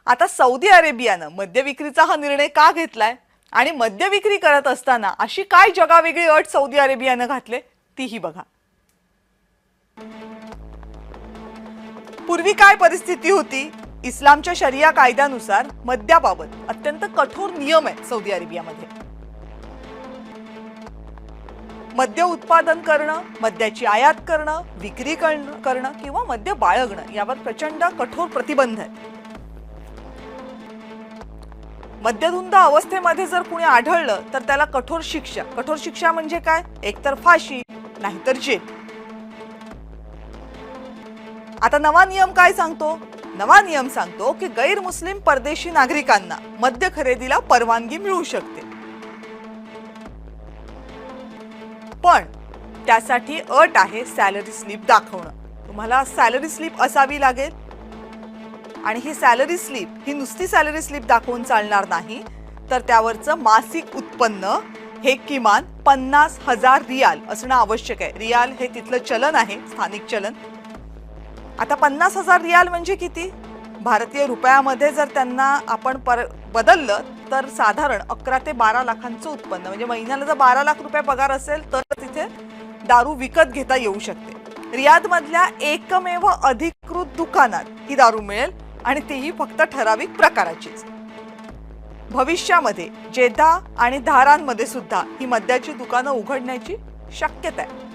आता सौदी अरेबियानं मद्य विक्रीचा हा निर्णय का घेतलाय आणि मद्य विक्री करत असताना अशी काय जगावेगळी अट सौदी अरेबियानं घातले तीही बघा। पूर्वी काय परिस्थिती होती? इस्लामच्या शरिया कायद्यानुसार मद्याबाबत अत्यंत कठोर नियम आहेत सौदी अरेबियामध्ये। मद्य उत्पादन करणं, मद्याची आयात करणं, विक्री करणं किंवा मद्य बाळगणं यावर प्रचंड कठोर प्रतिबंध आहेत। मद्यधुंद अवस्थेमध्ये जर कुणी आढळलं तर त्याला कठोर शिक्षा म्हणजे काय? एकतर फाशी नाहीतर जेल। आता नवा नियम काय सांगतो? नवा नियम सांगतो की गैर मुस्लिम परदेशी नागरिकांना मद्य खरेदीला परवानगी मिळू शकते, पण त्यासाठी अट आहे सॅलरी स्लिप दाखवणं। तुम्हाला सॅलरी स्लिप असावी लागेल आणि ही सॅलरी स्लिप ही नुसती सॅलरी स्लिप दाखवून चालणार नाही, तर त्यावरचं मासिक उत्पन्न हे किमान 50,000 रियाल असणं आवश्यक आहे। रियाल हे तिथलं चलन आहे, स्थानिक चलन। आता 50,000 रियाल म्हणजे किती? भारतीय रुपयामध्ये जर त्यांना आपण बदललं तर साधारण 11 ते 12 लाखांचं उत्पन्न, म्हणजे महिन्याला जर 12 लाख रुपये पगार असेल तर तिथे दारू विकत घेता येऊ शकते। रियादमधल्या एकमेव अधिकृत दुकानात ही दारू मिळेल आणि तेही फक्त ठराविक प्रकाराचीच। भविष्यामध्ये जेद्दा आणि धारांमध्ये सुद्धा ही मद्याची दुकानं उघडण्याची शक्यता आहे।